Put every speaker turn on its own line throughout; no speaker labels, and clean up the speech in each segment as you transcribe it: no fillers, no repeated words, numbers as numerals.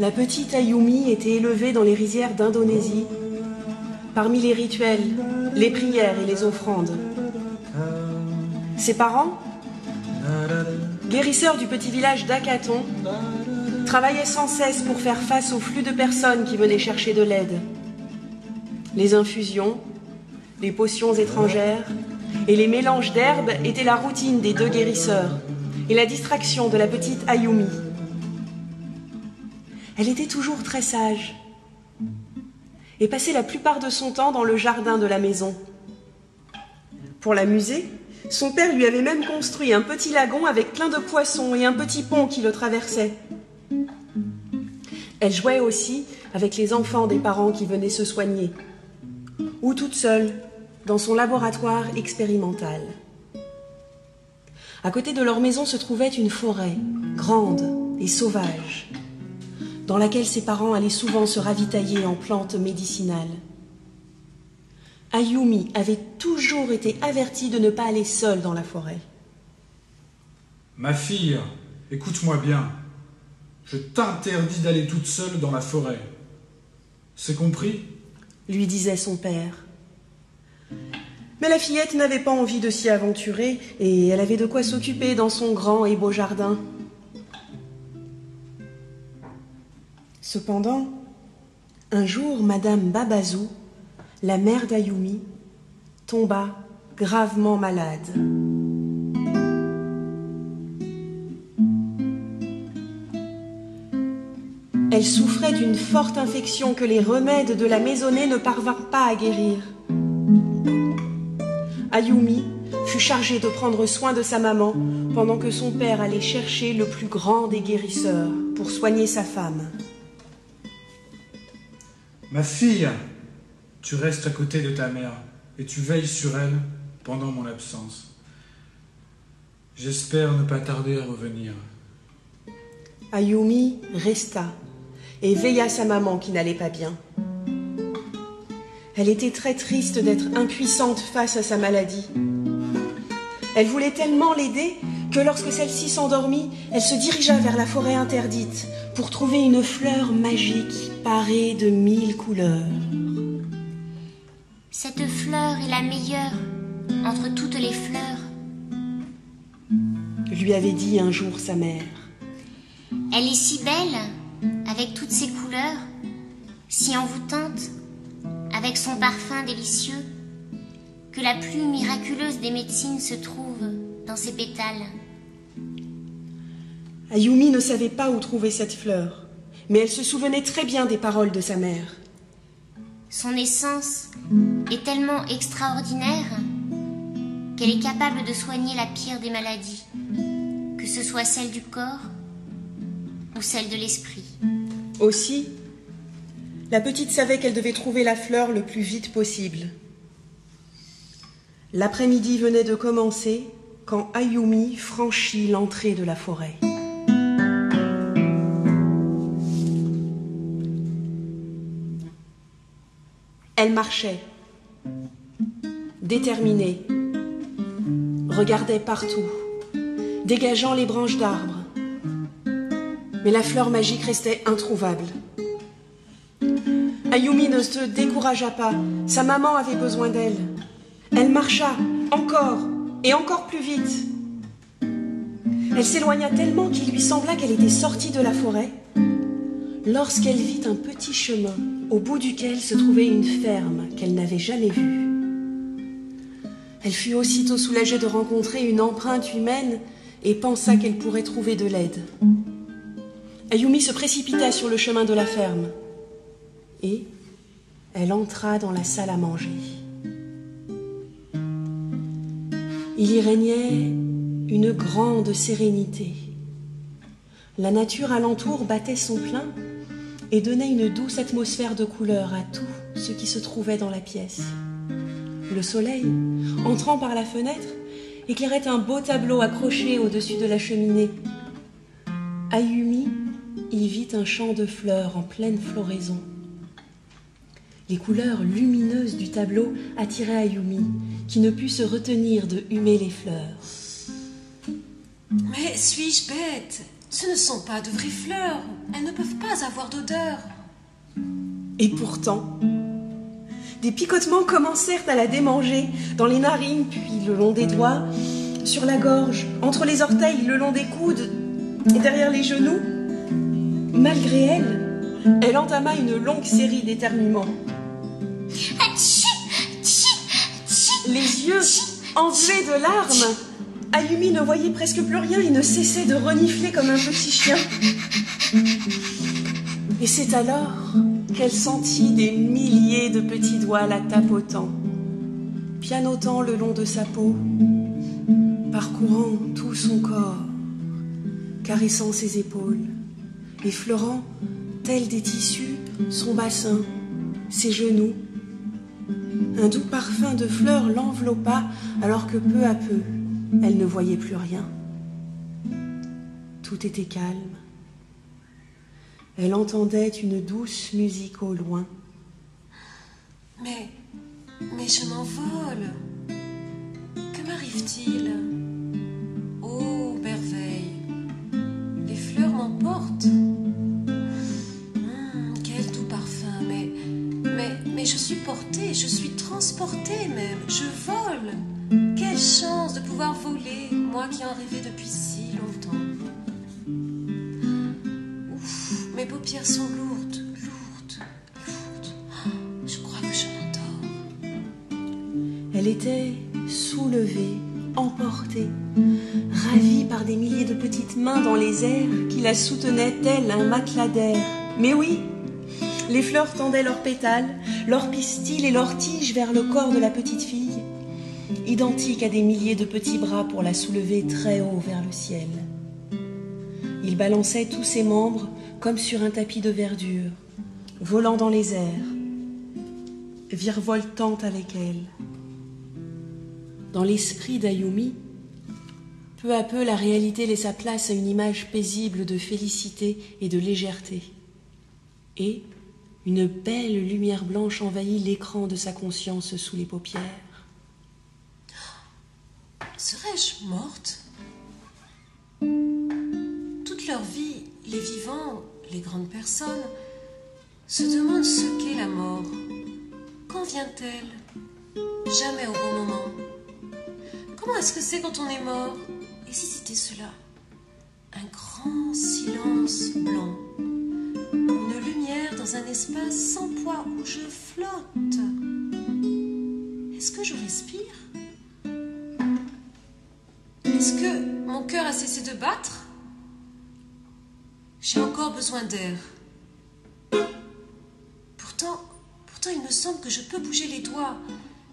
La petite Ayumi était élevée dans les rizières d'Indonésie, parmi les rituels, les prières et les offrandes. Ses parents, guérisseurs du petit village d'Akaton, travaillaient sans cesse pour faire face au flux de personnes qui venaient chercher de l'aide. Les infusions, les potions étrangères et les mélanges d'herbes étaient la routine des deux guérisseurs et la distraction de la petite Ayumi. Elle était toujours très sage et passait la plupart de son temps dans le jardin de la maison. Pour l'amuser, son père lui avait même construit un petit lagon avec plein de poissons et un petit pont qui le traversait. Elle jouait aussi avec les enfants des parents qui venaient se soigner, ou toute seule, dans son laboratoire expérimental. À côté de leur maison se trouvait une forêt, grande et sauvage, dans laquelle ses parents allaient souvent se ravitailler en plantes médicinales. Ayumi avait toujours été avertie de ne pas aller seule dans la forêt.
« Ma fille, écoute-moi bien. Je t'interdis d'aller toute seule dans la forêt. C'est compris ?»
lui disait son père. Mais la fillette n'avait pas envie de s'y aventurer et elle avait de quoi s'occuper dans son grand et beau jardin. Cependant, un jour, Madame Babazou, la mère d'Ayumi, tomba gravement malade. Elle souffrait d'une forte infection que les remèdes de la maisonnée ne parvinrent pas à guérir. Ayumi fut chargée de prendre soin de sa maman pendant que son père allait chercher le plus grand des guérisseurs pour soigner sa femme.
« Ma fille, tu restes à côté de ta mère et tu veilles sur elle pendant mon absence. J'espère ne pas tarder à revenir. »
Ayumi resta et veilla sa maman qui n'allait pas bien. Elle était très triste d'être impuissante face à sa maladie. Elle voulait tellement l'aider que lorsque celle-ci s'endormit, elle se dirigea vers la forêt interdite pour trouver une fleur magique parée de 1000 couleurs.
Cette fleur est la meilleure entre toutes les fleurs,
lui avait dit un jour sa mère.
Elle est si belle, avec toutes ses couleurs, si envoûtante, avec son parfum délicieux, que la plus miraculeuse des médecines se trouve dans ses pétales.
Ayumi ne savait pas où trouver cette fleur, mais elle se souvenait très bien des paroles de sa mère.
Son essence est tellement extraordinaire qu'elle est capable de soigner la pire des maladies, que ce soit celle du corps ou celle de l'esprit.
Aussi, la petite savait qu'elle devait trouver la fleur le plus vite possible. L'après-midi venait de commencer quand Ayumi franchit l'entrée de la forêt. Elle marchait, déterminée, regardait partout, dégageant les branches d'arbres. Mais la fleur magique restait introuvable. Ayumi ne se découragea pas, sa maman avait besoin d'elle. Elle marcha encore et encore plus vite. Elle s'éloigna tellement qu'il lui sembla qu'elle était sortie de la forêt, lorsqu'elle vit un petit chemin au bout duquel se trouvait une ferme qu'elle n'avait jamais vue. Elle fut aussitôt soulagée de rencontrer une empreinte humaine et pensa qu'elle pourrait trouver de l'aide. Ayumi se précipita sur le chemin de la ferme et elle entra dans la salle à manger. Il y régnait une grande sérénité. La nature alentour battait son plein et donnait une douce atmosphère de couleur à tout ce qui se trouvait dans la pièce. Le soleil, entrant par la fenêtre, éclairait un beau tableau accroché au-dessus de la cheminée. Ayumi y vit un champ de fleurs en pleine floraison. Les couleurs lumineuses du tableau attiraient Ayumi, qui ne put se retenir de humer les fleurs.
« Mais suis-je bête? Ce ne sont pas de vraies fleurs. Elles ne peuvent pas avoir d'odeur.
Et pourtant, des picotements commencèrent à la démanger, dans les narines, puis le long des doigts, sur la gorge, entre les orteils, le long des coudes, derrière les genoux. Malgré elle, elle entama une longue série d'éternuements. Les yeux envelés de larmes, Ayumi ne voyait presque plus rien et ne cessait de renifler comme un petit chien. Et c'est alors qu'elle sentit des milliers de petits doigts la tapotant, pianotant le long de sa peau, parcourant tout son corps, caressant ses épaules, effleurant, tels des tissus, son bassin, ses genoux. Un doux parfum de fleurs l'enveloppa alors que peu à peu, elle ne voyait plus rien. Tout était calme. Elle entendait une douce musique au loin.
Mais je m'envole. Que m'arrive-t-il? Oh, merveille. Les fleurs m'emportent. Quel doux parfum. Mais je suis portée, je suis transportée même. Je vole. Quelle chance de pouvoir voler, moi qui en rêvais depuis si longtemps. Mes paupières sont lourdes. Je crois que je m'endors.
Elle était soulevée, emportée, ravie par des milliers de petites mains dans les airs qui la soutenaient tel un matelas d'air. Mais oui, les fleurs tendaient leurs pétales, leurs pistils et leurs tiges vers le corps de la petite fille, identiques à des milliers de petits bras pour la soulever très haut vers le ciel. Il balançait tous ses membres comme sur un tapis de verdure, volant dans les airs, virevoltant avec elle. Dans l'esprit d'Ayumi, peu à peu la réalité laissa place à une image paisible de félicité et de légèreté. Et une belle lumière blanche envahit l'écran de sa conscience sous les paupières.
Serais-je morte? Toute leur vie, les vivants, les grandes personnes, se demandent ce qu'est la mort. Quand vient-elle? Jamais au bon moment. Comment est-ce que c'est quand on est mort? Et si c'était cela? Un grand silence blanc. Une lumière dans un espace sans poids où je flotte. Est-ce que je respire? Est-ce que mon cœur a cessé de battre? J'ai encore besoin d'air. Pourtant, il me semble que je peux bouger les doigts.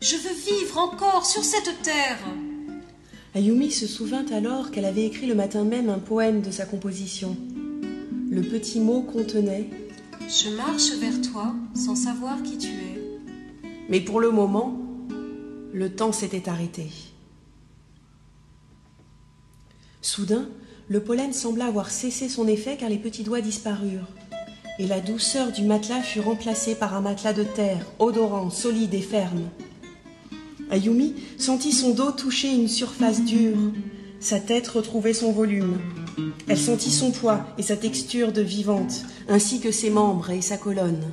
Je veux vivre encore sur cette terre.
Ayumi se souvint alors qu'elle avait écrit le matin même un poème de sa composition. Le petit mot contenait
« Je marche vers toi sans savoir qui tu es. »
Mais pour le moment, le temps s'était arrêté. Soudain, le pollen sembla avoir cessé son effet car les petits doigts disparurent. Et la douceur du matelas fut remplacée par un matelas de terre, odorant, solide et ferme. Ayumi sentit son dos toucher une surface dure. Sa tête retrouvait son volume. Elle sentit son poids et sa texture de vivante, ainsi que ses membres et sa colonne.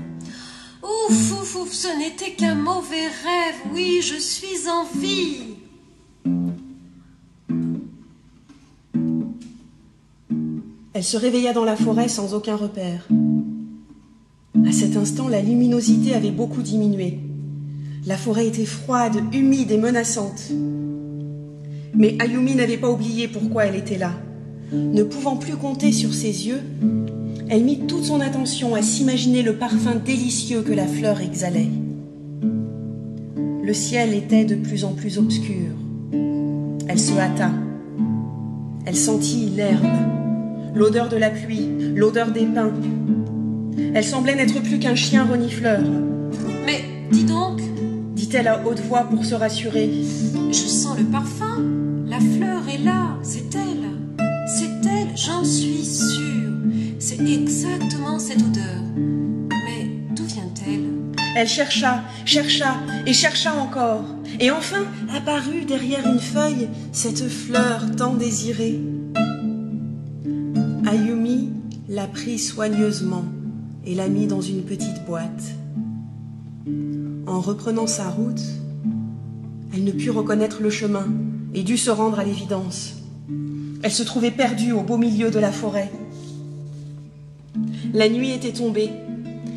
Ouf, ce n'était qu'un mauvais rêve. Oui, je suis en vie.
Elle se réveilla dans la forêt sans aucun repère. À cet instant, la luminosité avait beaucoup diminué. La forêt était froide, humide et menaçante. Mais Ayumi n'avait pas oublié pourquoi elle était là. Ne pouvant plus compter sur ses yeux, elle mit toute son attention à s'imaginer le parfum délicieux que la fleur exhalait. Le ciel était de plus en plus obscur. Elle se hâta. Elle sentit l'herbe, l'odeur de la pluie, l'odeur des pins. Elle semblait n'être plus qu'un chien renifleur.
« Mais dis donc !»
dit-elle à haute voix pour se rassurer.
« Je sens le parfum. La fleur est là. C'est elle. C'est elle, j'en suis sûre. C'est exactement cette odeur. Mais d'où vient-elle »
Elle chercha et chercha encore. Et enfin apparut derrière une feuille cette fleur tant désirée. Ayumi la prit soigneusement et la mit dans une petite boîte. En reprenant sa route, elle ne put reconnaître le chemin et dut se rendre à l'évidence. Elle se trouvait perdue au beau milieu de la forêt. La nuit était tombée.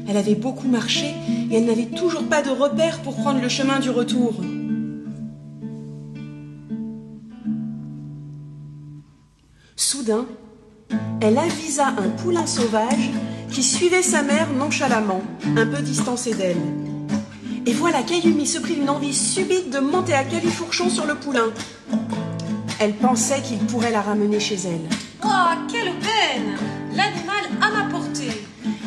Elle avait beaucoup marché et elle n'avait toujours pas de repère pour prendre le chemin du retour. Soudain, elle avisa un poulain sauvage qui suivait sa mère nonchalamment, un peu distancé d'elle. Et voilà qu'Ayumi se prit une envie subite de monter à califourchon sur le poulain. Elle pensait qu'il pourrait la ramener chez elle.
Oh, quelle peine! L'animal à ma portée.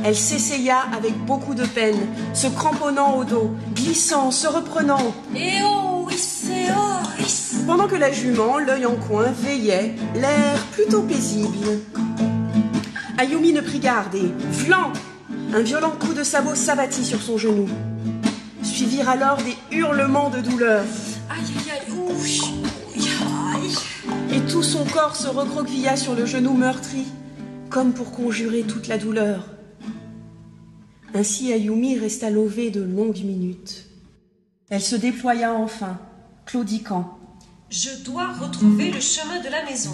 Elle s'essaya avec beaucoup de peine, se cramponnant au dos, glissant, se reprenant.
Et oh, c'est oh,
Pendant que la jument, l'œil en coin, veillait, l'air plutôt paisible. Ayumi ne prit garde et, vlan, un violent coup de sabot s'abattit sur son genou. Suivirent alors des hurlements de douleur.
Aïe, aïe, aïe, ouf, aïe.
Et tout son corps se recroquevilla sur le genou meurtri, comme pour conjurer toute la douleur. Ainsi Ayumi resta levée de longues minutes. Elle se déploya enfin, claudiquant.
Je dois retrouver le chemin de la maison.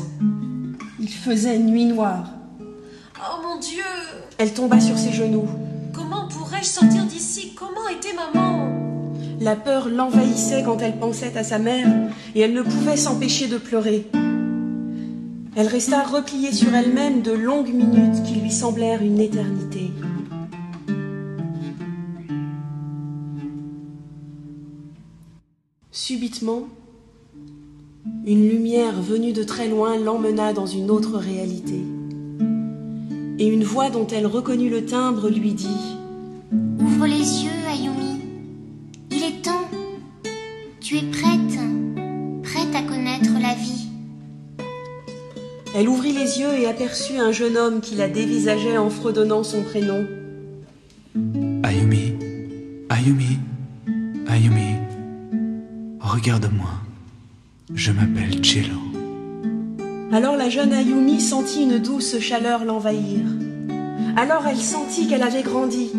Il faisait nuit noire.
Oh mon Dieu!
Elle tomba sur ses genoux.
Comment pourrais-je sortir d'ici? Comment était maman?
La peur l'envahissait quand elle pensait à sa mère et elle ne pouvait s'empêcher de pleurer. Elle resta repliée sur elle-même de longues minutes qui lui semblèrent une éternité. Subitement, une lumière venue de très loin l'emmena dans une autre réalité. Et une voix dont elle reconnut le timbre lui dit «
Ouvre les yeux, Ayumi. Il est temps. Tu es prête à connaître la vie. »
Elle ouvrit les yeux et aperçut un jeune homme qui la dévisageait en fredonnant son prénom.
Ayumi, Ayumi, Ayumi, regarde-moi. Je m'appelle Cello.
Alors la jeune Ayumi sentit une douce chaleur l'envahir. Alors elle sentit qu'elle avait grandi.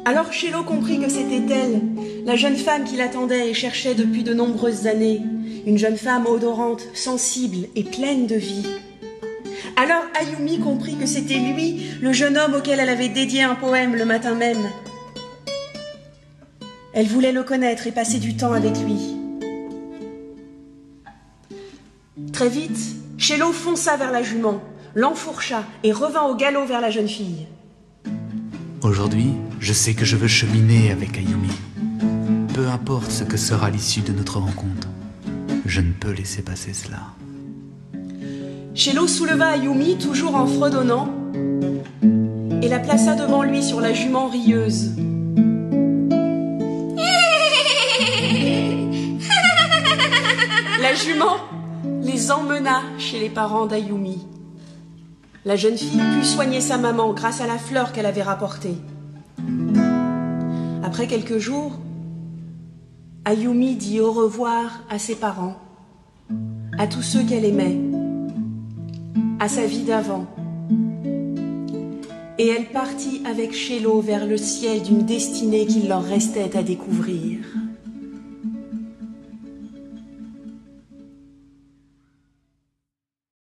Alors Cello comprit que c'était elle, la jeune femme qui l'attendait et cherchait depuis de nombreuses années, une jeune femme odorante, sensible et pleine de vie. Alors Ayumi comprit que c'était lui, le jeune homme auquel elle avait dédié un poème le matin même. Elle voulait le connaître et passer du temps avec lui. Très vite, Cello fonça vers la jument, l'enfourcha et revint au galop vers la jeune fille.
Aujourd'hui, je sais que je veux cheminer avec Ayumi. Peu importe ce que sera l'issue de notre rencontre, je ne peux laisser passer cela.
Cello souleva Ayumi, toujours en fredonnant, et la plaça devant lui sur la jument rieuse. La jument les emmena chez les parents d'Ayumi. La jeune fille put soigner sa maman grâce à la fleur qu'elle avait rapportée. Après quelques jours, Ayumi dit au revoir à ses parents, à tous ceux qu'elle aimait, à sa vie d'avant. Et elle partit avec Cello vers le ciel d'une destinée qu'il leur restait à découvrir.